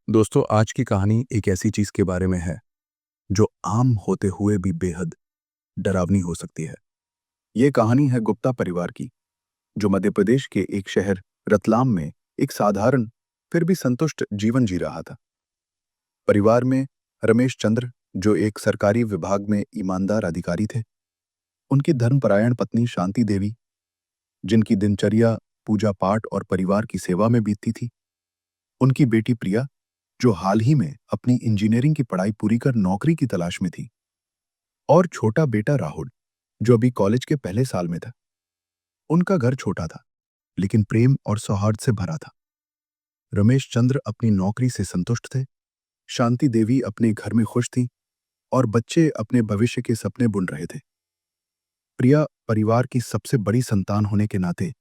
दोस्तों, आज की कहानी एक ऐसी चीज के बारे में है जो आम होते हुए भी बेहद डरावनी हो सकती है। ये कहानी है गुप्ता परिवार की, जो मध्य प्रदेश के एक शहर रतलाम में एक साधारण फिर भी संतुष्ट जीवन जी रहा था। परिवार में रमेश चंद्र, जो एक सरकारी विभाग में ईमानदार अधिकारी थे, उनकी धर्मपरायण पत्नी शांति देवी, जिनकी दिनचर्या पूजा पाठ और परिवार की सेवा में बीतती थी, उनकी बेटी प्रिया, जो हाल ही में अपनी इंजीनियरिंग की पढ़ाई पूरी कर नौकरी की तलाश में थी, और छोटा बेटा राहुल, जो अभी कॉलेज के पहले साल में था। उनका घर छोटा था, लेकिन प्रेम और सौहार्द से भरा था। रमेश चंद्र अपनी नौकरी से संतुष्ट थे, शांति देवी अपने घर में खुश थी, और बच्चे अपने भविष्य के सपने बुन रहे थे। प्रिया परिवार की सबसे बड़ी संतान होने के नाते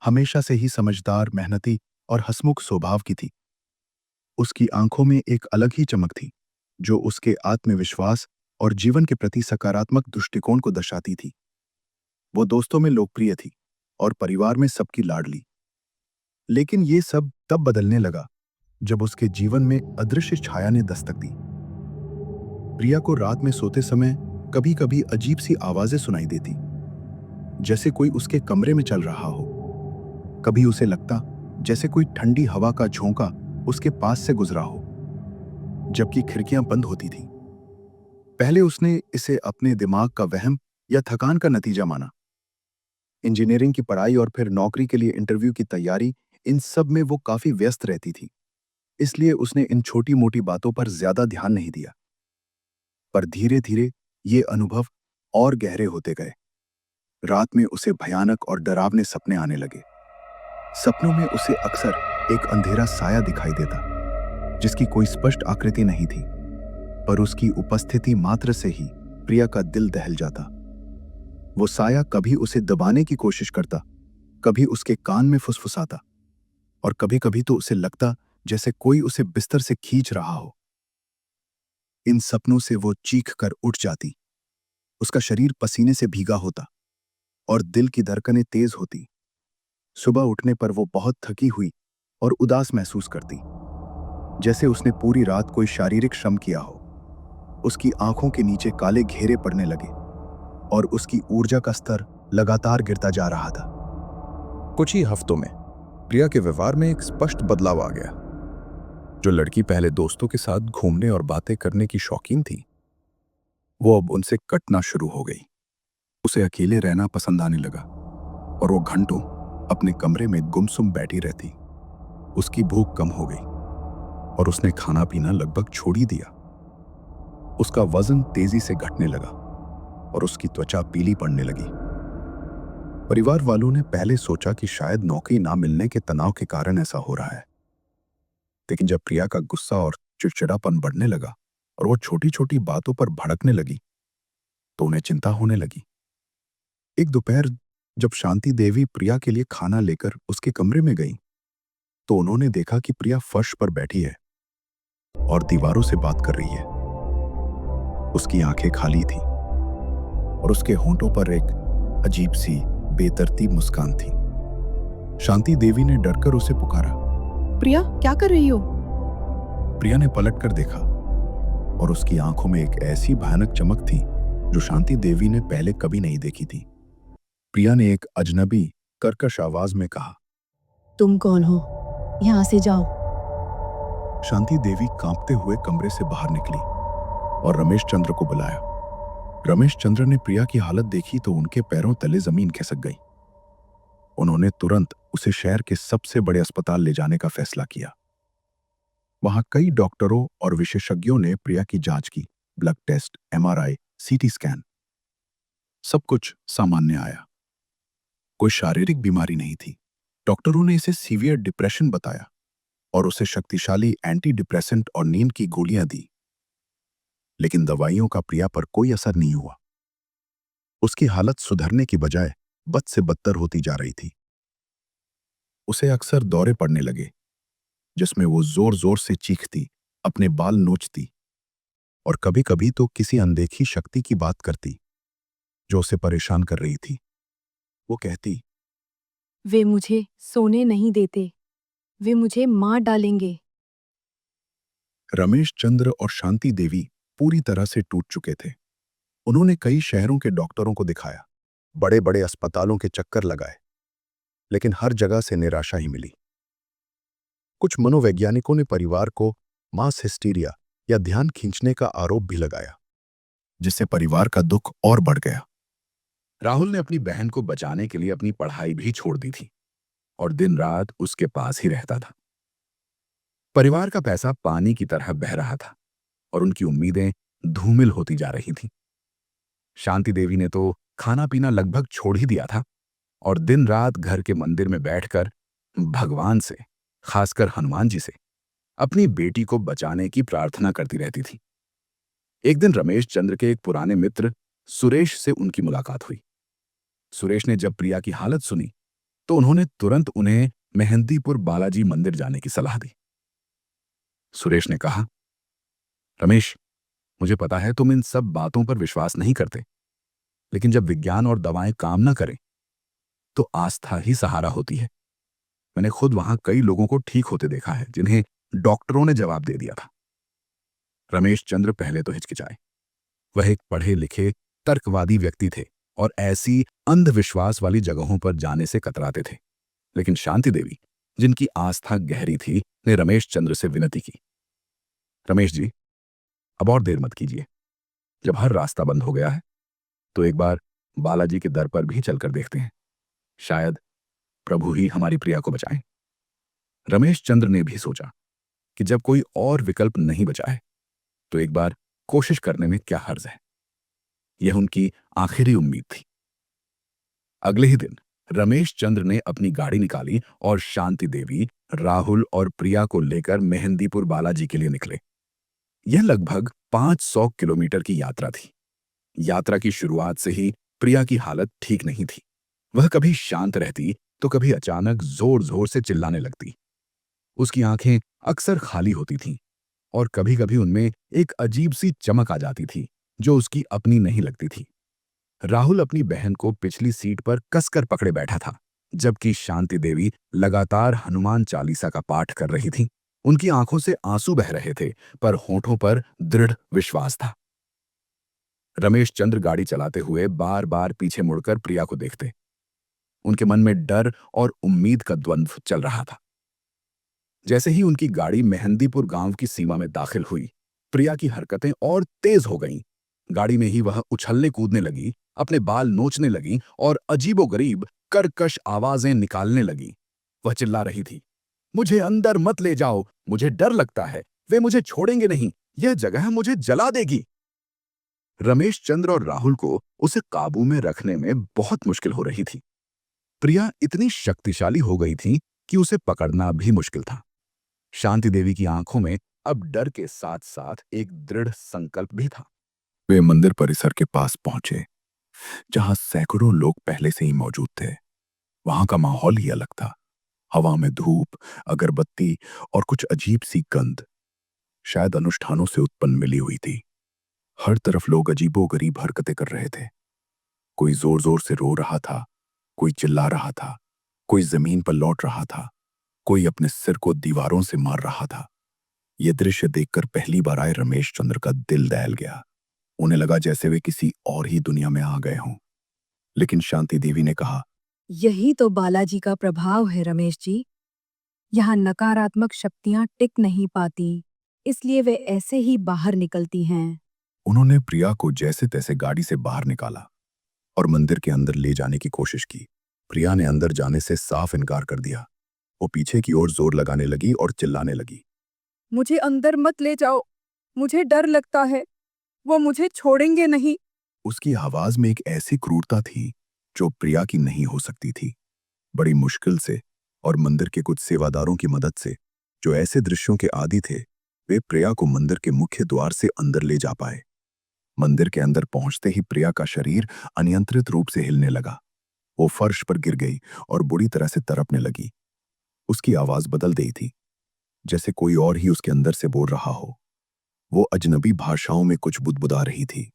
हमेशा से ही समझदार, मेहनती और हंसमुख स्वभाव की थी। उसकी आंखों में एक अलग ही चमक थी, जो उसके आत्मविश्वास और जीवन के प्रति सकारात्मक दृष्टिकोण को दर्शाती थी। वो दोस्तों में लोकप्रिय थी और परिवार में सबकी लाडली। लेकिन ये सब तब बदलने लगा जब उसके जीवन में अदृश्य छाया ने दस्तक दी। प्रिया को रात में सोते समय कभी कभी अजीब सी आवाजें सुनाई देती, जैसे कोई उसके कमरे में चल रहा हो। कभी उसे लगता जैसे कोई ठंडी हवा का झोंका उसके पास से गुजरा हो, जबकि खिड़कियां बंद होती थीं। पहले उसने इसे अपने दिमाग का वहम या थकान का नतीजा माना। इंजीनियरिंग की पढ़ाई और फिर नौकरी के लिए इंटरव्यू की तैयारी, इन सब में वो काफी व्यस्त रहती थी, इसलिए उसने इन छोटी मोटी बातों पर ज्यादा ध्यान नहीं दिया। पर धीरे धीरे ये अनुभव और गहरे होते गए। रात में उसे भयानक और डरावने सपने आने लगे। सपनों में उसे अक्सर एक अंधेरा साया दिखाई देता, जिसकी कोई स्पष्ट आकृति नहीं थी, पर उसकी उपस्थिति मात्र से ही प्रिया का दिल दहल जाता। वो साया कभी उसे दबाने की कोशिश करता, कभी उसके कान में फुसफुसाता, और कभी कभी तो उसे लगता जैसे कोई उसे बिस्तर से खींच रहा हो। इन सपनों से वो चीख कर उठ जाती। उसका शरीर पसीने से भीगा होता और दिल की धड़कनें तेज होती। सुबह उठने पर वो बहुत थकी हुई और उदास महसूस करती, जैसे उसने पूरी रात कोई शारीरिक श्रम किया हो। उसकी आंखों के नीचे काले घेरे पड़ने लगे और उसकी ऊर्जा का स्तर लगातार गिरता जा रहा था। कुछ ही हफ्तों में प्रिया के व्यवहार में एक स्पष्ट बदलाव आ गया। जो लड़की पहले दोस्तों के साथ घूमने और बातें करने की शौकीन थी, वो अब उनसे कटना शुरू हो गई। उसे अकेले रहना पसंद आने लगा और वो घंटों अपने कमरे में गुमसुम बैठी रहती। उसकी भूख कम हो गई और उसने खाना पीना लगभग छोड़ ही दिया। उसका वजन तेजी से घटने लगा और उसकी त्वचा पीली पड़ने लगी। परिवार वालों ने पहले सोचा कि शायद नौकरी ना मिलने के तनाव के कारण ऐसा हो रहा है, लेकिन जब प्रिया का गुस्सा और चिड़चिड़ापन बढ़ने लगा और वो छोटी छोटी बातों पर भड़कने लगी, तो उन्हें चिंता होने लगी। एक दोपहर जब शांति देवी प्रिया के लिए खाना लेकर उसके कमरे में गई, तो उन्होंने देखा कि प्रिया फर्श पर बैठी है और दीवारों से बात कर रही है। उसकी आंखें खाली थी और उसके होंठों पर एक अजीब सी बेतरतीब मुस्कान थी। शांति देवी ने डरकर उसे पुकारा, प्रिया, क्या कर रही हो? प्रिया ने पलटकर देखा और उसकी आंखों में एक ऐसी भयानक चमक थी जो शांति देवी ने पहले कभी नहीं देखी थी। प्रिया ने एक अजनबी कर्कश आवाज में कहा, तुम कौन हो? यहाँ से जाओ। शांति देवी कांपते हुए कमरे से बाहर निकली और रमेश चंद्र को बुलाया। रमेश चंद्र ने प्रिया की हालत देखी तो उनके पैरों तले जमीन खिसक गई। उन्होंने तुरंत उसे शहर के सबसे बड़े अस्पताल ले जाने का फैसला किया। वहां कई डॉक्टरों और विशेषज्ञों ने प्रिया की जांच की, blood test, MRI, CT scan. सब कुछ सामान्य आया। कोई शारीरिक बीमारी नहीं थी। डॉक्टरों ने इसे सीवियर डिप्रेशन बताया और उसे शक्तिशाली एंटी डिप्रेसेंट और नींद की गोलियां दी, लेकिन दवाइयों का प्रिया पर कोई असर नहीं हुआ। उसकी हालत सुधरने की बजाय बद से बदतर होती जा रही थी। उसे अक्सर दौरे पड़ने लगे, जिसमें वो जोर जोर से चीखती, अपने बाल नोचती और कभी कभी तो किसी अनदेखी शक्ति की बात करती जो उसे परेशान कर रही थी। वो कहती, वे मुझे सोने नहीं देते। वे मुझे मार डालेंगे। रमेश चंद्र और शांति देवी पूरी तरह से टूट चुके थे। उन्होंने कई शहरों के डॉक्टरों को दिखाया, बड़े बड़े अस्पतालों के चक्कर लगाए, लेकिन हर जगह से निराशा ही मिली। कुछ मनोवैज्ञानिकों ने परिवार को मास हिस्टीरिया या ध्यान खींचने का आरोप भी लगाया, जिससे परिवार का दुख और बढ़ गया। राहुल ने अपनी बहन को बचाने के लिए अपनी पढ़ाई भी छोड़ दी थी और दिन रात उसके पास ही रहता था। परिवार का पैसा पानी की तरह बह रहा था और उनकी उम्मीदें धूमिल होती जा रही थीं। शांति देवी ने तो खाना पीना लगभग छोड़ ही दिया था और दिन रात घर के मंदिर में बैठकर भगवान से, खासकर हनुमान जी से, अपनी बेटी को बचाने की प्रार्थना करती रहती थी। एक दिन रमेश चंद्र के एक पुराने मित्र सुरेश से उनकी मुलाकात हुई। सुरेश ने जब प्रिया की हालत सुनी तो उन्होंने तुरंत उन्हें मेहंदीपुर बालाजी मंदिर जाने की सलाह दी। सुरेश ने कहा, रमेश, मुझे पता है तुम इन सब बातों पर विश्वास नहीं करते, लेकिन जब विज्ञान और दवाएं काम न करें तो आस्था ही सहारा होती है। मैंने खुद वहां कई लोगों को ठीक होते देखा है जिन्हें डॉक्टरों ने जवाब दे दिया था। रमेश चंद्र पहले तो हिचकिचाए। वह एक पढ़े लिखे तर्कवादी व्यक्ति थे और ऐसी अंधविश्वास वाली जगहों पर जाने से कतराते थे। लेकिन शांति देवी, जिनकी आस्था गहरी थी, ने रमेश चंद्र से विनती की, रमेश जी, अब और देर मत कीजिए। जब हर रास्ता बंद हो गया है तो एक बार बालाजी के दर पर भी चलकर देखते हैं। शायद प्रभु ही हमारी प्रिया को बचाएं। रमेश चंद्र ने भी सोचा कि जब कोई और विकल्प नहीं बचा है तो एक बार कोशिश करने में क्या हर्ज है। यह उनकी आखिरी उम्मीद थी। अगले ही दिन रमेश चंद्र ने अपनी गाड़ी निकाली और शांति देवी, राहुल और प्रिया को लेकर मेहंदीपुर बालाजी के लिए निकले। यह लगभग 500 किलोमीटर की यात्रा थी। यात्रा की शुरुआत से ही प्रिया की हालत ठीक नहीं थी। वह कभी शांत रहती तो कभी अचानक जोर जोर से चिल्लाने लगती। उसकी आंखें अक्सर खाली होती थीं और कभी कभी उनमें एक अजीब सी चमक आ जाती थी जो उसकी अपनी नहीं लगती थी। राहुल अपनी बहन को पिछली सीट पर कसकर पकड़े बैठा था, जबकि शांति देवी लगातार हनुमान चालीसा का पाठ कर रही थी। उनकी आंखों से आंसू बह रहे थे, पर होठों पर दृढ़ विश्वास था। रमेश चंद्र गाड़ी चलाते हुए बार बार पीछे मुड़कर प्रिया को देखते। उनके मन में डर और उम्मीद का द्वंद्व चल रहा था। जैसे ही उनकी गाड़ी मेहंदीपुर गांव की सीमा में दाखिल हुई, प्रिया की हरकतें और तेज हो गईं। गाड़ी में ही वह उछलने कूदने लगी, अपने बाल नोचने लगी और अजीबोगरीब कर्कश आवाजें निकालने लगी। वह चिल्ला रही थी, मुझे अंदर मत ले जाओ, मुझे डर लगता है, वे मुझे छोड़ेंगे नहीं, यह जगह मुझे जला देगी। रमेश चंद्र और राहुल को उसे काबू में रखने में बहुत मुश्किल हो रही थी। प्रिया इतनी शक्तिशाली हो गई थी कि उसे पकड़ना भी मुश्किल था। शांति देवी की आंखों में अब डर के साथ साथ एक दृढ़ संकल्प भी था। वे मंदिर परिसर के पास पहुंचे, जहां सैकड़ों लोग पहले से ही मौजूद थे। वहां का माहौल ही अलग था। हवा में धूप, अगरबत्ती और कुछ अजीब सी गंध, शायद अनुष्ठानों से उत्पन्न मिली हुई थी। हर तरफ लोग अजीबोगरीब हरकतें कर रहे थे। कोई जोर जोर से रो रहा था, कोई चिल्ला रहा था, कोई जमीन पर लौट रहा था, कोई अपने सिर को दीवारों से मार रहा था। यह दृश्य देखकर पहली बार आए रमेश चंद्र का दिल दहल गया। उन्हें लगा जैसे वे किसी और ही दुनिया में आ गए हों। लेकिन शांति देवी ने कहा, यही तो बालाजी का प्रभाव है रमेश जी। यहाँ नकारात्मक शक्तियाँ टिक नहीं पाती, इसलिए वे ऐसे ही बाहर निकलती हैं। उन्होंने प्रिया को जैसे तैसे गाड़ी से बाहर निकाला और मंदिर के अंदर ले जाने की कोशिश की। प्रिया ने अंदर जाने से साफ इनकार कर दिया। वो पीछे की ओर जोर लगाने लगी और चिल्लाने लगी, मुझे अंदर मत ले जाओ, मुझे डर लगता है, वो मुझे छोड़ेंगे नहीं। उसकी आवाज में एक ऐसी क्रूरता थी जो प्रिया की नहीं हो सकती थी। बड़ी मुश्किल से और मंदिर के कुछ सेवादारों की मदद से, जो ऐसे दृश्यों के आदी थे, वे प्रिया को मंदिर के मुख्य द्वार से अंदर ले जा पाए। मंदिर के अंदर पहुंचते ही प्रिया का शरीर अनियंत्रित रूप से हिलने लगा। वो फर्श पर गिर गई और बुरी तरह से तड़पने लगी। उसकी आवाज बदल गई थी, जैसे कोई और ही उसके अंदर से बोल रहा हो। वो अजनबी भाषाओं में कुछ बुदबुदा रही थी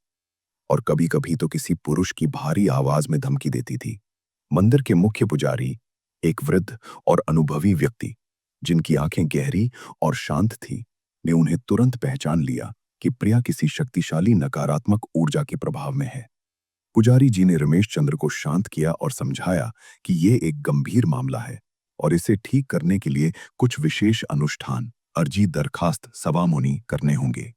और कभी कभी तो किसी पुरुष की भारी आवाज में धमकी देती थी। मंदिर के मुख्य पुजारी, एक वृद्ध और अनुभवी व्यक्ति, जिनकी आंखें गहरी और शांत थी, ने उन्हें तुरंत पहचान लिया कि प्रिया किसी शक्तिशाली नकारात्मक ऊर्जा के प्रभाव में है। पुजारी जी ने रमेश चंद्र को शांत किया और समझाया कि ये एक गंभीर मामला है और इसे ठीक करने के लिए कुछ विशेष अनुष्ठान, अर्जी, दरखास्त, सवामुनी करने होंगे।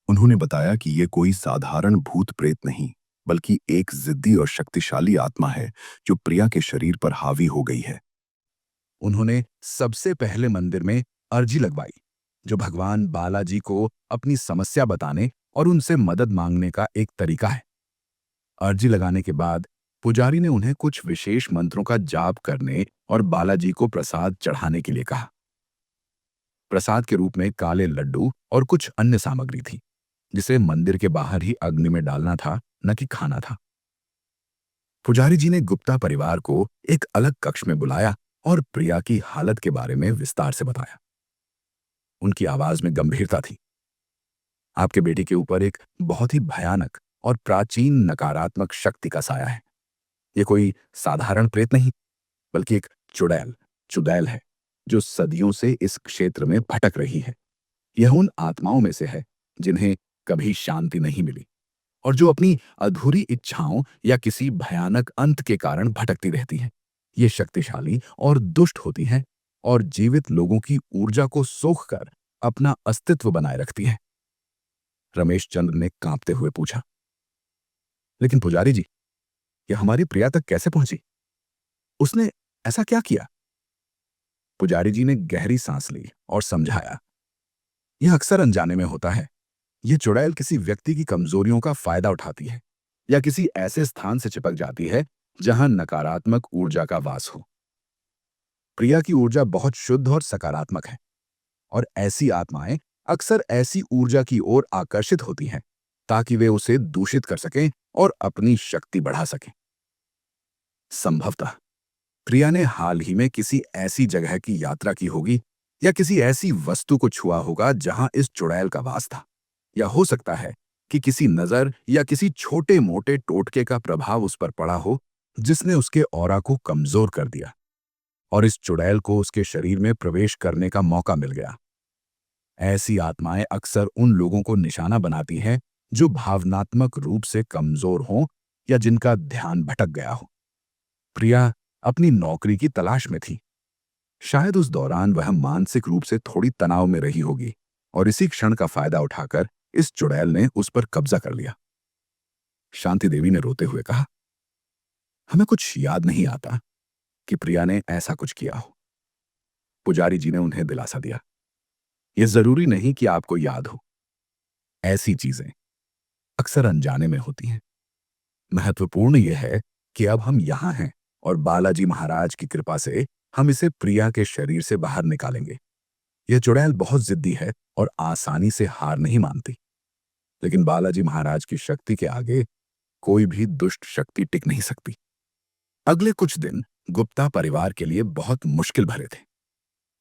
उन्होंने बताया कि ये कोई साधारण भूत प्रेत नहीं, बल्कि एक जिद्दी और शक्तिशाली आत्मा है जो प्रिया के शरीर पर हावी हो गई है। उन्होंने सबसे पहले मंदिर में अर्जी लगवाई, जो भगवान बालाजी को अपनी समस्या बताने और उनसे मदद मांगने का एक तरीका है। अर्जी लगाने के बाद पुजारी ने उन्हें कुछ विशेष मंत्रों का जाप करने और बालाजी को प्रसाद चढ़ाने के लिए कहा। प्रसाद के रूप में काले लड्डू और कुछ अन्य सामग्री थी, जिसे मंदिर के बाहर ही अग्नि में डालना था, न कि खाना था। पुजारी जी ने गुप्ता परिवार को एक अलग कक्ष में बुलाया और प्रिया की हालत के बारे में विस्तार से बताया। उनकी आवाज में गंभीरता थी। आपके बेटे के ऊपर एक बहुत ही भयानक और प्राचीन नकारात्मक शक्ति का साया है। ये कोई साधारण प्रेत नहीं, बल्कि एक चुड़ैल है, जो सदियों से इस क्षेत्र में भटक रही है। यह उन आत्माओं में से है जिन्हें कभी शांति नहीं मिली और जो अपनी अधूरी इच्छाओं या किसी भयानक अंत के कारण भटकती रहती हैं। ये शक्तिशाली और दुष्ट होती हैं और जीवित लोगों की ऊर्जा को सोखकर अपना अस्तित्व बनाए रखती हैं। रमेश चंद्र ने कांपते हुए पूछा, लेकिन पुजारी जी, यह हमारी प्रिया तक कैसे पहुंची? उसने ऐसा क्या किया? पुजारी जी ने गहरी सांस ली और समझाया, यह अक्सर अनजाने में होता है। यह चुड़ैल किसी व्यक्ति की कमजोरियों का फायदा उठाती है या किसी ऐसे स्थान से चिपक जाती है जहां नकारात्मक ऊर्जा का वास हो। प्रिया की ऊर्जा बहुत शुद्ध और सकारात्मक है और ऐसी आत्माएं अक्सर ऐसी ऊर्जा की ओर आकर्षित होती हैं ताकि वे उसे दूषित कर सकें और अपनी शक्ति बढ़ा सकें। संभवतः प्रिया ने हाल ही में किसी ऐसी जगह की यात्रा की होगी या किसी ऐसी वस्तु को छुआ होगा जहां इस चुड़ैल का वास था, या हो सकता है कि किसी नजर या किसी छोटे मोटे टोटके का प्रभाव उस पर पड़ा हो जिसने उसके ऑरा को कमजोर कर दिया और इस चुड़ैल को उसके शरीर में प्रवेश करने का मौका मिल गया। ऐसी आत्माएं अक्सर उन लोगों को निशाना बनाती हैं जो भावनात्मक रूप से कमजोर हों या जिनका ध्यान भटक गया हो। प्रिया अपनी नौकरी की तलाश में थी। शायद उस दौरान वह मानसिक रूप से थोड़ी तनाव में रही होगी और इसी क्षण का फायदा उठाकर इस चुड़ैल ने उस पर कब्जा कर लिया। शांति देवी ने रोते हुए कहा, हमें कुछ याद नहीं आता कि प्रिया ने ऐसा कुछ किया हो। पुजारी जी ने उन्हें दिलासा दिया, यह जरूरी नहीं कि आपको याद हो। ऐसी चीजें अक्सर अनजाने में होती हैं। महत्वपूर्ण यह है कि अब हम यहां हैं और बालाजी महाराज की कृपा से हम इसे प्रिया के शरीर से बाहर निकालेंगे। यह चुड़ैल बहुत जिद्दी है और आसानी से हार नहीं मानती, लेकिन बालाजी महाराज की शक्ति के आगे कोई भी दुष्ट शक्ति टिक नहीं सकती। अगले कुछ दिन गुप्ता परिवार के लिए बहुत मुश्किल भरे थे।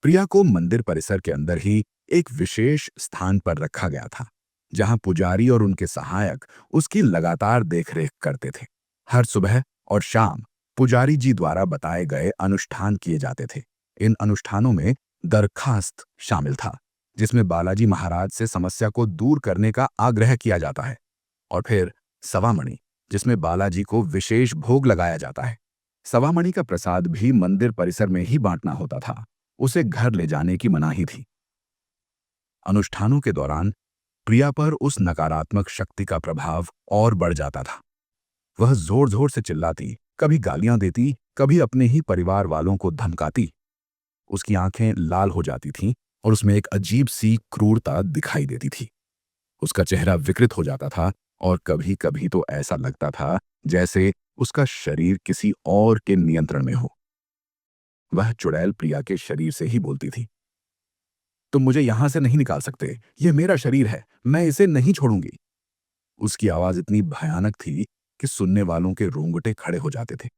प्रिया को मंदिर परिसर के अंदर ही एक विशेष स्थान पर रखा गया था, जहां पुजारी और उनके सहायक उसकी लगातार देखरेख करते थे। हर सुबह और शाम पुजारी जी द्वारा बताए गए अनुष्ठान किए जाते थे। इन अनुष्ठानों में दरखास्त शामिल था, जिसमें बालाजी महाराज से समस्या को दूर करने का आग्रह किया जाता है, और फिर सवामणि, जिसमें बालाजी को विशेष भोग लगाया जाता है। सवामणि का प्रसाद भी मंदिर परिसर में ही बांटना होता था, उसे घर ले जाने की मनाही थी। अनुष्ठानों के दौरान प्रिया पर उस नकारात्मक शक्ति का प्रभाव और बढ़ जाता था। वह जोर जोर से चिल्लाती, कभी गालियां देती, कभी अपने ही परिवार वालों को धमकाती। उसकी आंखें लाल हो जाती थीं और उसमें एक अजीब सी क्रूरता दिखाई देती थी। उसका चेहरा विकृत हो जाता था और कभी कभी तो ऐसा लगता था जैसे उसका शरीर किसी और के नियंत्रण में हो। वह चुड़ैल प्रिया के शरीर से ही बोलती थी, तुम मुझे यहां से नहीं निकाल सकते, यह मेरा शरीर है, मैं इसे नहीं छोड़ूंगी। उसकी आवाज इतनी भयानक थी कि सुनने वालों के रोंगटे खड़े हो जाते थे।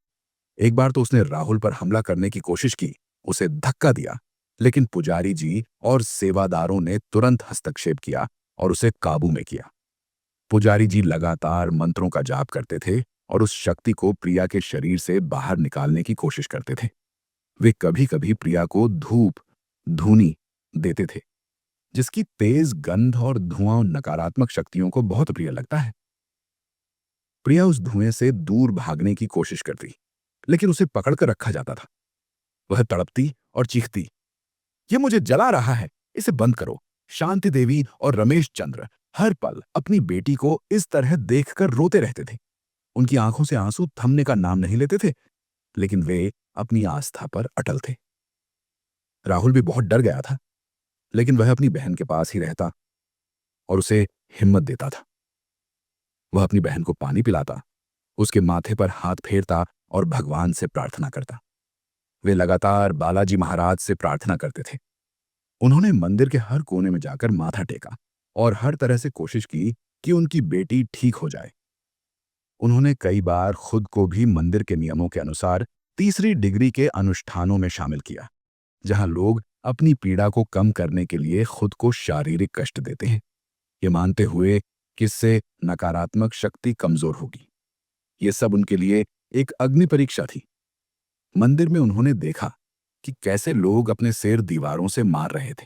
एक बार तो उसने राहुल पर हमला करने की कोशिश की, उसे धक्का दिया, लेकिन पुजारी जी और सेवादारों ने तुरंत हस्तक्षेप किया और उसे काबू में किया। पुजारी जी लगातार मंत्रों का जाप करते थे और उस शक्ति को प्रिया के शरीर से बाहर निकालने की कोशिश करते थे। वे कभी कभी प्रिया को धूप धूनी देते थे, जिसकी तेज गंध और धुआं उन नकारात्मक शक्तियों को बहुत प्रिय लगता है। प्रिया उस धुएं से दूर भागने की कोशिश करती, लेकिन उसे पकड़कर रखा जाता था। वह तड़पती और चीखती, "ये मुझे जला रहा है, इसे बंद करो।" शांति देवी और रमेश चंद्र हर पल अपनी बेटी को इस तरह देखकर रोते रहते थे। उनकी आंखों से आंसू थमने का नाम नहीं लेते थे, लेकिन वे अपनी आस्था पर अटल थे। राहुल भी बहुत डर गया था, लेकिन वह अपनी बहन के पास ही रहता और उसे हिम्मत देता था। वह अपनी बहन को पानी पिलाता, उसके माथे पर हाथ फेरता और भगवान से प्रार्थना करता। वे लगातार बालाजी महाराज से प्रार्थना करते थे। उन्होंने मंदिर के हर कोने में जाकर माथा टेका और हर तरह से कोशिश की कि उनकी बेटी ठीक हो जाए। उन्होंने कई बार खुद को भी मंदिर के नियमों के अनुसार तीसरी डिग्री के अनुष्ठानों में शामिल किया, जहां लोग अपनी पीड़ा को कम करने के लिए खुद को शारीरिक कष्ट देते हैं, ये मानते हुए कि इससे नकारात्मक शक्ति कमजोर होगी। ये सब उनके लिए एक अग्नि परीक्षा थी। मंदिर में उन्होंने देखा कि कैसे लोग अपने सिर दीवारों से मार रहे थे,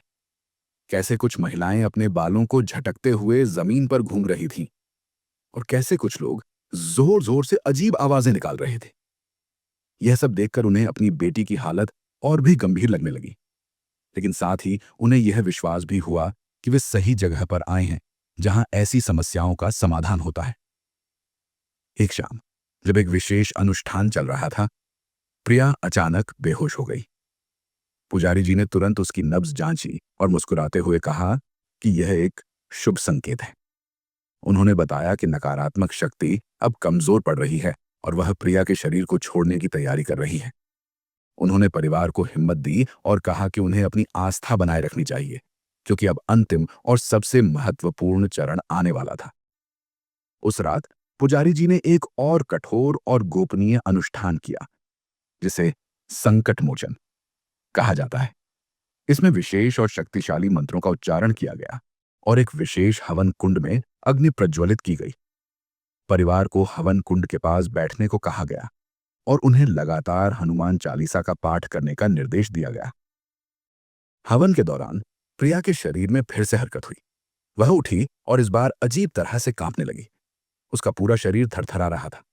कैसे कुछ महिलाएं अपने बालों को झटकते हुए जमीन पर घूम रही थीं और कैसे कुछ लोग जोर जोर से अजीब आवाजें निकाल रहे थे। यह सब देखकर उन्हें अपनी बेटी की हालत और भी गंभीर लगने लगी, लेकिन साथ ही उन्हें यह विश्वास भी हुआ कि वे सही जगह पर आए हैं, जहां ऐसी समस्याओं का समाधान होता है। एक शाम जब एक विशेष अनुष्ठान चल रहा था, प्रिया अचानक बेहोश हो गई। पुजारी जी ने तुरंत उसकी नब्ज जांची और मुस्कुराते हुए कहा कि यह एक शुभ संकेत है। उन्होंने बताया कि नकारात्मक शक्ति अब कमजोर पड़ रही है और वह प्रिया के शरीर को छोड़ने की तैयारी कर रही है। उन्होंने परिवार को हिम्मत दी और कहा कि उन्हें अपनी आस्था बनाए रखनी चाहिए, क्योंकि अब अंतिम और सबसे महत्वपूर्ण चरण आने वाला था। उस रात पुजारी जी ने एक और कठोर और गोपनीय अनुष्ठान किया, जिसे संकट मोचन कहा जाता है। इसमें विशेष और शक्तिशाली मंत्रों का उच्चारण किया गया और एक विशेष हवन कुंड में अग्नि प्रज्वलित की गई। परिवार को हवन कुंड के पास बैठने को कहा गया और उन्हें लगातार हनुमान चालीसा का पाठ करने का निर्देश दिया गया। हवन के दौरान प्रिया के शरीर में फिर से हरकत हुई। वह उठी और इस बार अजीब तरह से कांपने लगी। उसका पूरा शरीर थरथरा रहा था।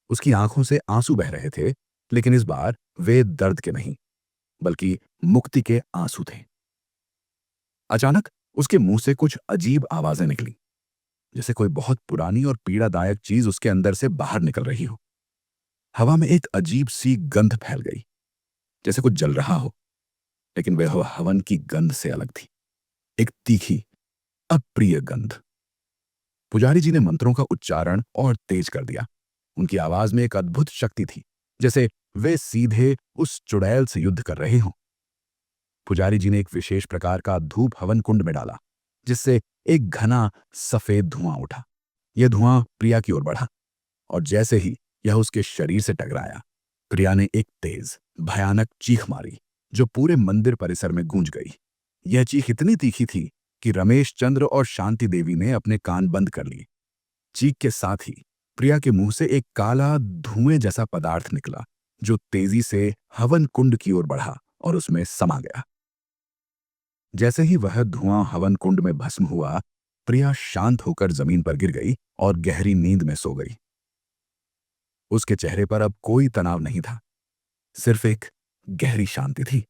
उसकी आंखों से आंसू बह रहे थे, लेकिन इस बार वे दर्द के नहीं, बल्कि मुक्ति के आंसू थे। अचानक उसके मुंह से कुछ अजीब आवाजें निकली, जैसे कोई बहुत पुरानी और पीड़ादायक चीज उसके अंदर से बाहर निकल रही हो। हवा में एक अजीब सी गंध फैल गई, जैसे कुछ जल रहा हो, लेकिन वह हवन की गंध से अलग थी। एक तीखी, अप्रिय गंध। पुजारी जी ने मंत्रों का उच्चारण और तेज कर दिया। उनकी आवाज में एक अद्भुत शक्ति थी, जैसे वे सीधे उस चुड़ैल से युद्ध कर रहे हों। पुजारी जी ने एक विशेष प्रकार का धूप हवन कुंड में डाला, जिससे एक घना सफेद धुआं उठा। यह धुआं प्रिया की ओर बढ़ा और जैसे ही यह उसके शरीर से टकराया, प्रिया ने एक तेज, भयानक चीख मारी, जो पूरे मंदिर परिसर में गूंज गई। यह चीख इतनी तीखी थी कि रमेश चंद्र और शांति देवी ने अपने कान बंद कर लिए। चीख के साथ ही प्रिया के मुंह से एक काला धुएं जैसा पदार्थ निकला, जो तेजी से हवन कुंड की ओर बढ़ा और उसमें समा गया। जैसे ही वह धुआं हवन कुंड में भस्म हुआ, प्रिया शांत होकर जमीन पर गिर गई और गहरी नींद में सो गई। उसके चेहरे पर अब कोई तनाव नहीं था, सिर्फ एक गहरी शांति थी,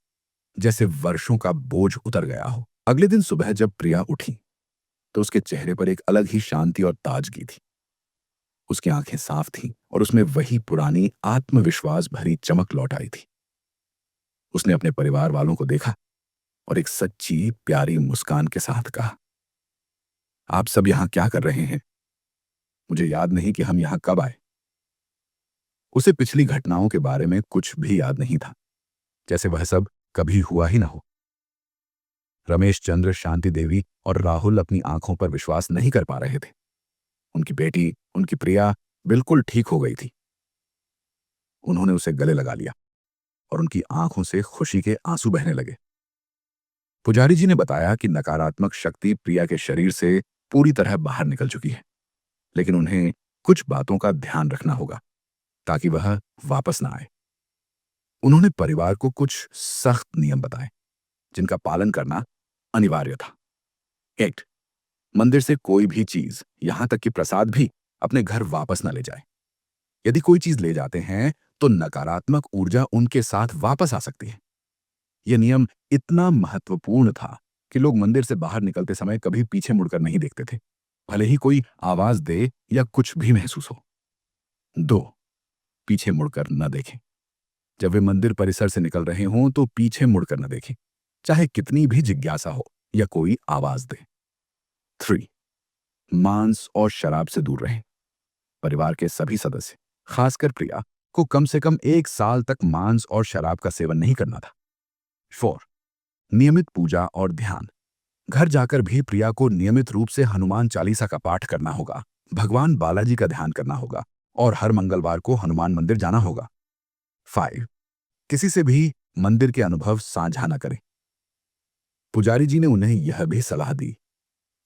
जैसे वर्षों का बोझ उतर गया हो। अगले दिन सुबह जब प्रिया उठी, तो उसके चेहरे पर एक अलग ही शांति और ताजगी थी। उसकी आंखें साफ थीं और उसमें वही पुरानी आत्मविश्वास भरी चमक लौट आई थी। उसने अपने परिवार वालों को देखा और एक सच्ची प्यारी मुस्कान के साथ कहा, "आप सब यहां क्या कर रहे हैं? मुझे याद नहीं कि हम यहां कब आए।" उसे पिछली घटनाओं के बारे में कुछ भी याद नहीं था, जैसे वह सब कभी हुआ ही ना हो। रमेश चंद्र, शांति देवी और राहुल अपनी आंखों पर विश्वास नहीं कर पा रहे थे। उनकी बेटी, उनकी प्रिया बिल्कुल ठीक हो गई थी। उन्होंने उसे गले लगा लिया और उनकी आंखों से खुशी के आंसू बहने लगे। पुजारी जी ने बताया कि नकारात्मक शक्ति प्रिया के शरीर से पूरी तरह बाहर निकल चुकी है, लेकिन उन्हें कुछ बातों का ध्यान रखना होगा ताकि वह वापस ना आए। उन्होंने परिवार को कुछ सख्त नियम बताए, जिनका पालन करना अनिवार्य था। 8. मंदिर से कोई भी चीज, यहां तक कि प्रसाद भी, अपने घर वापस न ले जाए। यदि कोई चीज ले जाते हैं तो नकारात्मक ऊर्जा उनके साथ वापस आ सकती है। यह नियम इतना महत्वपूर्ण था कि लोग मंदिर से बाहर निकलते समय कभी पीछे मुड़कर नहीं देखते थे, भले ही कोई आवाज दे या कुछ भी महसूस हो। 2. पीछे मुड़कर न देखें। जब वे मंदिर परिसर से निकल रहे हों तो पीछे मुड़कर न देखें, चाहे कितनी भी जिज्ञासा हो या कोई आवाज दे। 3. मांस और शराब से दूर रहें। परिवार के सभी सदस्य, खासकर प्रिया, को कम से कम 1 साल तक मांस और शराब का सेवन नहीं करना था। 4. नियमित पूजा और ध्यान। घर जाकर भी प्रिया को नियमित रूप से हनुमान चालीसा का पाठ करना होगा, भगवान बालाजी का ध्यान करना होगा और हर मंगलवार को हनुमान मंदिर जाना होगा। 5. किसी से भी मंदिर के अनुभव साझा न करें। पुजारी जी ने उन्हें यह भी सलाह दी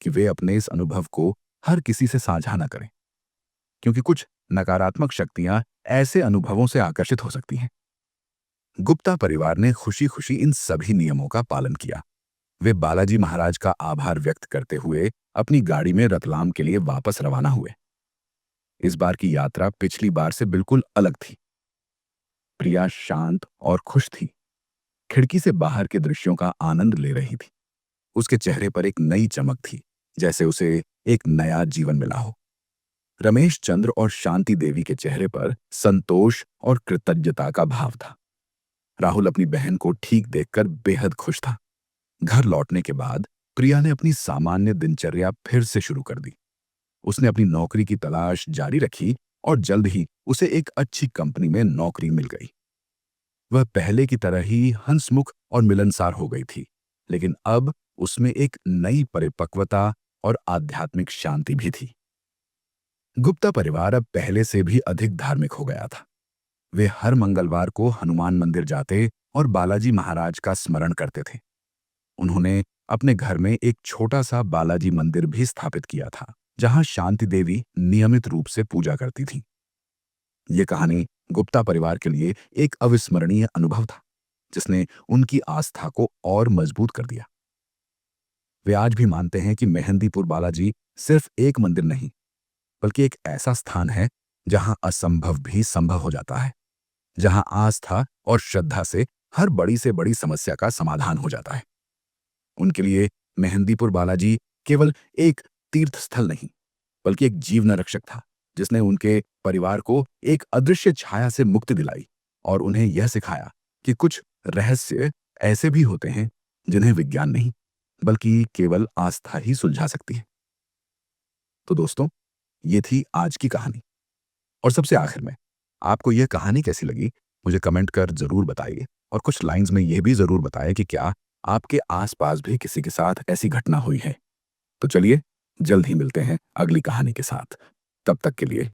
कि वे अपने इस अनुभव को हर किसी से साझा न करें, क्योंकि कुछ नकारात्मक शक्तियां ऐसे अनुभवों से आकर्षित हो सकती हैं। गुप्ता परिवार ने खुशी खुशी इन सभी नियमों का पालन किया। वे बालाजी महाराज का आभार व्यक्त करते हुए अपनी गाड़ी में रतलाम के लिए वापस रवाना हुए। इस बार की यात्रा पिछली बार से बिल्कुल अलग थी। प्रिया शांत और खुश थी, खिड़की से बाहर के दृश्यों का आनंद ले रही थी। उसके चेहरे पर एक नई चमक थी, जैसे उसे एक नया जीवन मिला हो। रमेश चंद्र और शांति देवी के चेहरे पर संतोष और कृतज्ञता का भाव था। राहुल अपनी बहन को ठीक देखकर बेहद खुश था। घर लौटने के बाद प्रिया ने अपनी सामान्य दिनचर्या फिर से शुरू कर दी। उसने अपनी नौकरी की तलाश जारी रखी और जल्द ही उसे एक अच्छी कंपनी में नौकरी मिल गई। वह पहले की तरह ही हंसमुख और मिलनसार हो गई थी, लेकिन अब उसमें एक नई परिपक्वता और आध्यात्मिक शांति भी थी। गुप्ता परिवार अब पहले से भी अधिक धार्मिक हो गया था। वे हर मंगलवार को हनुमान मंदिर जाते और बालाजी महाराज का स्मरण करते थे। उन्होंने अपने घर में एक छोटा सा बालाजी मंदिर भी स्थापित किया था, जहां शांति देवी नियमित रूप से पूजा करती थी। ये कहानी गुप्ता परिवार के लिए एक अविस्मरणीय अनुभव था, जिसने उनकी आस्था को और मजबूत कर दिया। वे आज भी मानते हैं कि मेहंदीपुर बालाजी सिर्फ एक मंदिर नहीं, बल्कि एक ऐसा स्थान है जहां असंभव भी संभव हो जाता है, जहां आस्था और श्रद्धा से हर बड़ी से बड़ी समस्या का समाधान हो जाता है। उनके लिए मेहंदीपुर बालाजी केवल एक तीर्थ स्थल नहीं, बल्कि एक जीवन रक्षक था, जिसने उनके परिवार को एक अदृश्य छाया से मुक्ति दिलाई और उन्हें यह सिखाया कि कुछ रहस्य ऐसे भी होते हैं जिन्हें विज्ञान नहीं, बल्कि केवल आस्था ही सुलझा सकती है। तो दोस्तों, ये थी आज की कहानी। और सबसे आखिर में, आपको यह कहानी कैसी लगी मुझे कमेंट कर जरूर बताइए, और कुछ लाइंस में यह भी जरूर बताइए कि क्या आपके आसपास भी किसी के साथ ऐसी घटना हुई है। तो चलिए, जल्द ही मिलते हैं अगली कहानी के साथ। तब तक के लिए